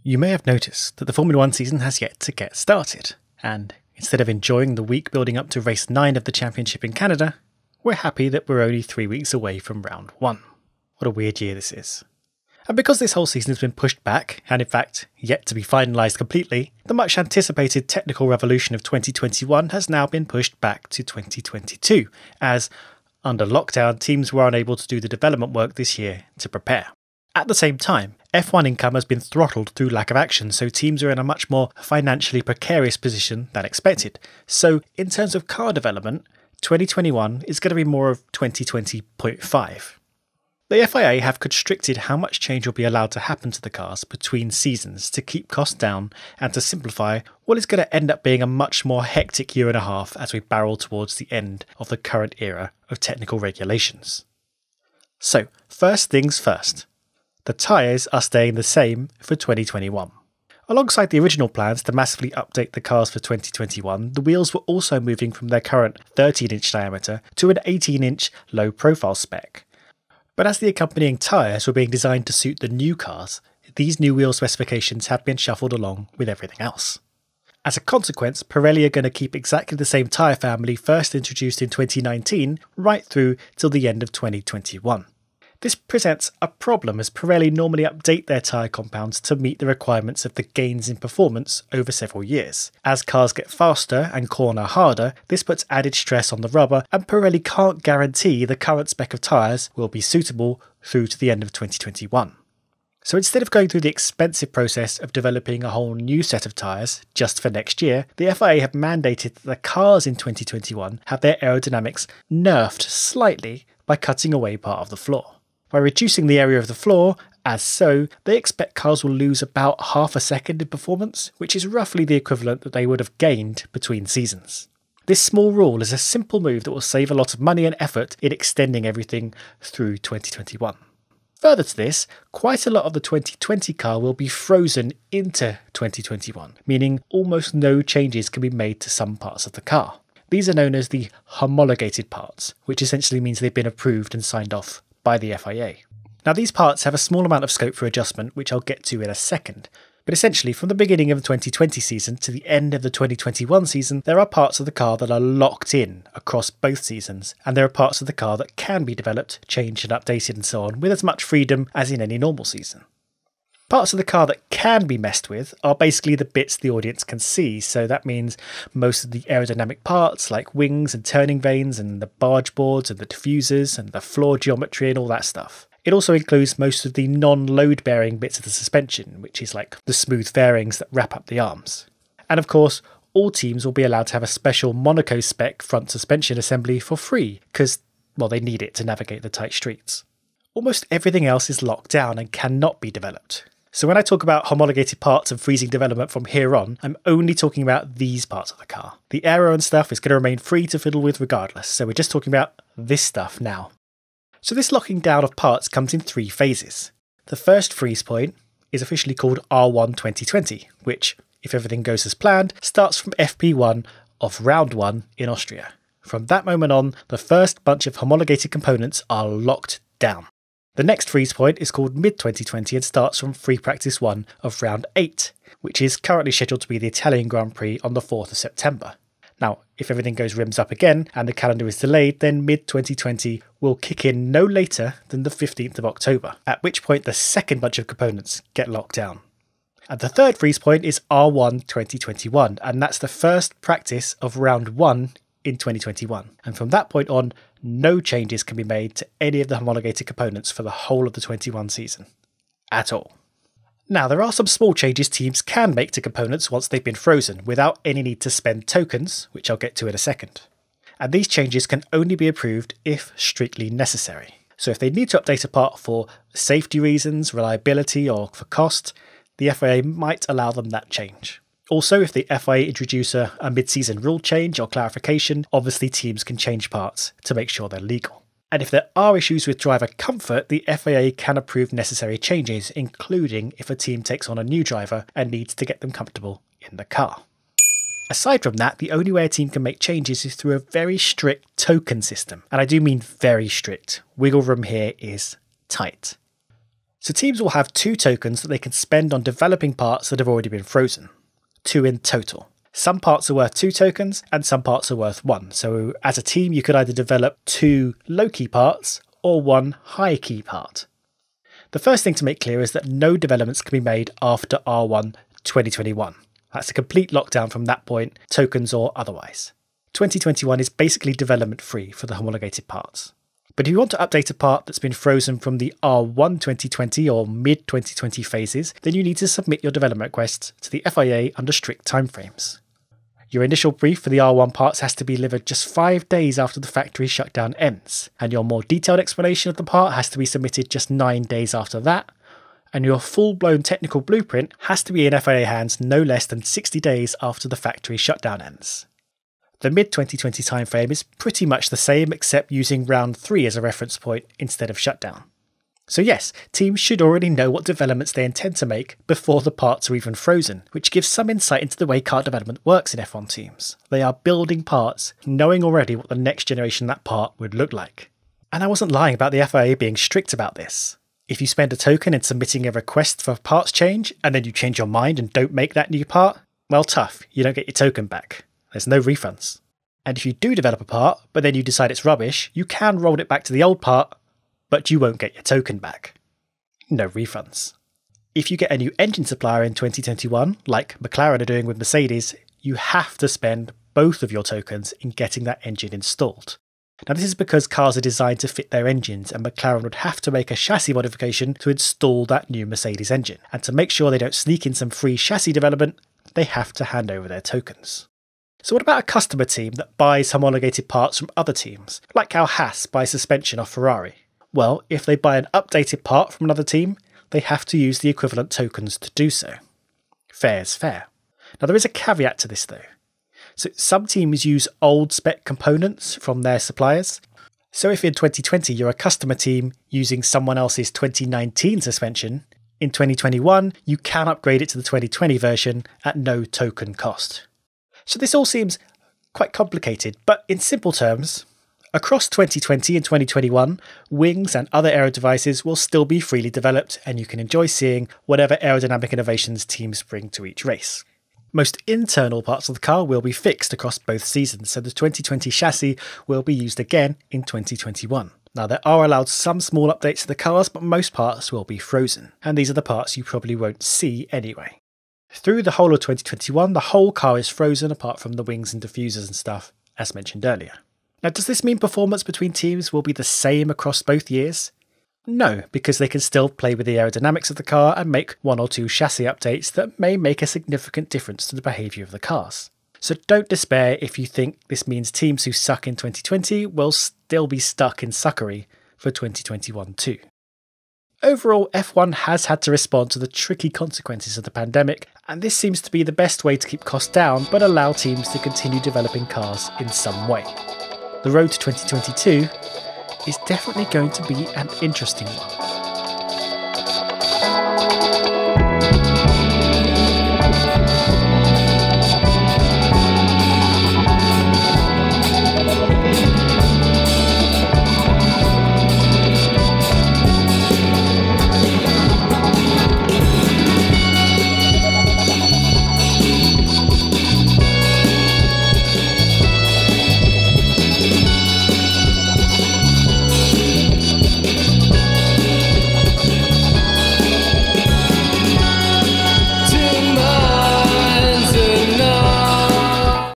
You may have noticed that the Formula 1 season has yet to get started, and instead of enjoying the week building up to race 9 of the championship in Canada, we're happy that we're only 3 weeks away from round 1. What a weird year this is. And because this whole season has been pushed back, and in fact yet to be finalised completely, the much anticipated technical revolution of 2021 has now been pushed back to 2022, as under lockdown teams were unable to do the development work this year to prepare. At the same time, F1 income has been throttled through lack of action, so teams are in a much more financially precarious position than expected. So in terms of car development, 2021 is going to be more of 2020.5. The FIA have constricted how much change will be allowed to happen to the cars between seasons to keep costs down and to simplify what is going to end up being a much more hectic year and a half as we barrel towards the end of the current era of technical regulations. So, first things first. The tyres are staying the same for 2021. Alongside the original plans to massively update the cars for 2021, the wheels were also moving from their current 13-inch diameter to an 18-inch low-profile spec. But as the accompanying tyres were being designed to suit the new cars, these new wheel specifications have been shuffled along with everything else. As a consequence, Pirelli are going to keep exactly the same tyre family first introduced in 2019 right through till the end of 2021. This presents a problem as Pirelli normally update their tyre compounds to meet the requirements of the gains in performance over several years. As cars get faster and corner harder, this puts added stress on the rubber, and Pirelli can't guarantee the current spec of tyres will be suitable through to the end of 2021. So instead of going through the expensive process of developing a whole new set of tyres just for next year, the FIA have mandated that the cars in 2021 have their aerodynamics nerfed slightly by cutting away part of the floor. By reducing the area of the floor, as so, they expect cars will lose about half a second in performance, which is roughly the equivalent that they would have gained between seasons. This small rule is a simple move that will save a lot of money and effort in extending everything through 2021. Further to this, quite a lot of the 2020 car will be frozen into 2021, meaning almost no changes can be made to some parts of the car. These are known as the homologated parts, which essentially means they've been approved and signed off by the FIA. Now these parts have a small amount of scope for adjustment, which I'll get to in a second, but essentially from the beginning of the 2020 season to the end of the 2021 season, there are parts of the car that are locked in across both seasons, and there are parts of the car that can be developed, changed and updated and so on with as much freedom as in any normal season. Parts of the car that can be messed with are basically the bits the audience can see, so that means most of the aerodynamic parts like wings and turning vanes and the barge boards and the diffusers and the floor geometry and all that stuff. It also includes most of the non-load bearing bits of the suspension, which is like the smooth fairings that wrap up the arms. And of course, all teams will be allowed to have a special Monaco spec front suspension assembly for free, because, well, they need it to navigate the tight streets. Almost everything else is locked down and cannot be developed. So when I talk about homologated parts and freezing development from here on, I'm only talking about these parts of the car. The aero and stuff is going to remain free to fiddle with regardless, so we're just talking about this stuff now. So this locking down of parts comes in 3 phases. The first freeze point is officially called R1 2020, which, if everything goes as planned, starts from FP1 of round 1 in Austria. From that moment on, the first bunch of homologated components are locked down. The next freeze point is called mid-2020 and starts from free practice 1 of round 8, which is currently scheduled to be the Italian Grand Prix on the 4th of September. Now, if everything goes rims up again and the calendar is delayed, then mid-2020 will kick in no later than the 15th of October, at which point the second bunch of components get locked down. And the third freeze point is R1 2021, and that's the first practice of round 1 in 2021. And from that point on, no changes can be made to any of the homologated components for the whole of the 21 season. At all. Now, there are some small changes teams can make to components once they've been frozen, without any need to spend tokens, which I'll get to in a second. And these changes can only be approved if strictly necessary. So if they need to update a part for safety reasons, reliability, or for cost, the FIA might allow them that change. Also, if the FIA introduce a mid-season rule change or clarification, obviously teams can change parts to make sure they're legal. And if there are issues with driver comfort, the FIA can approve necessary changes, including if a team takes on a new driver and needs to get them comfortable in the car. Aside from that, the only way a team can make changes is through a very strict token system. And I do mean very strict. Wiggle room here is tight. So teams will have 2 tokens that they can spend on developing parts that have already been frozen. 2 in total. Some parts are worth 2 tokens and some parts are worth 1. So as a team, you could either develop 2 low-key parts or 1 high-key part. The first thing to make clear is that no developments can be made after R1 2021. That's a complete lockdown from that point, tokens or otherwise. 2021 is basically development free for the homologated parts. But if you want to update a part that's been frozen from the R1 2020 or mid-2020 phases, then you need to submit your development requests to the FIA under strict timeframes. Your initial brief for the R1 parts has to be delivered just 5 days after the factory shutdown ends, and your more detailed explanation of the part has to be submitted just 9 days after that, and your full-blown technical blueprint has to be in FIA hands no less than 60 days after the factory shutdown ends. The mid-2020 timeframe is pretty much the same except using round 3 as a reference point instead of shutdown. So yes, teams should already know what developments they intend to make before the parts are even frozen, which gives some insight into the way car development works in F1 teams. They are building parts, knowing already what the next generation of that part would look like. And I wasn't lying about the FIA being strict about this. If you spend a token in submitting a request for a parts change, and then you change your mind and don't make that new part, well tough, you don't get your token back. There's no refunds. And if you do develop a part, but then you decide it's rubbish, you can roll it back to the old part, but you won't get your token back. No refunds. If you get a new engine supplier in 2021, like McLaren are doing with Mercedes, you have to spend both of your tokens in getting that engine installed. Now this is because cars are designed to fit their engines, and McLaren would have to make a chassis modification to install that new Mercedes engine. And to make sure they don't sneak in some free chassis development, they have to hand over their tokens. So what about a customer team that buys homologated parts from other teams, like how Haas buys suspension off Ferrari? Well, if they buy an updated part from another team, they have to use the equivalent tokens to do so. Fair's fair. Now there is a caveat to this though. So some teams use old spec components from their suppliers. So if in 2020 you're a customer team using someone else's 2019 suspension, in 2021 you can upgrade it to the 2020 version at no token cost. So this all seems quite complicated, but in simple terms, across 2020 and 2021, wings and other aero devices will still be freely developed, and you can enjoy seeing whatever aerodynamic innovations teams bring to each race. Most internal parts of the car will be fixed across both seasons, so the 2020 chassis will be used again in 2021. Now there are allowed some small updates to the cars, but most parts will be frozen, and these are the parts you probably won't see anyway. Through the whole of 2021, the whole car is frozen apart from the wings and diffusers and stuff, as mentioned earlier. Now, does this mean performance between teams will be the same across both years? No, because they can still play with the aerodynamics of the car and make 1 or 2 chassis updates that may make a significant difference to the behaviour of the cars. So don't despair if you think this means teams who suck in 2020 will still be stuck in suckery for 2021 too. Overall, F1 has had to respond to the tricky consequences of the pandemic, and this seems to be the best way to keep costs down but allow teams to continue developing cars in some way. The road to 2022 is definitely going to be an interesting one.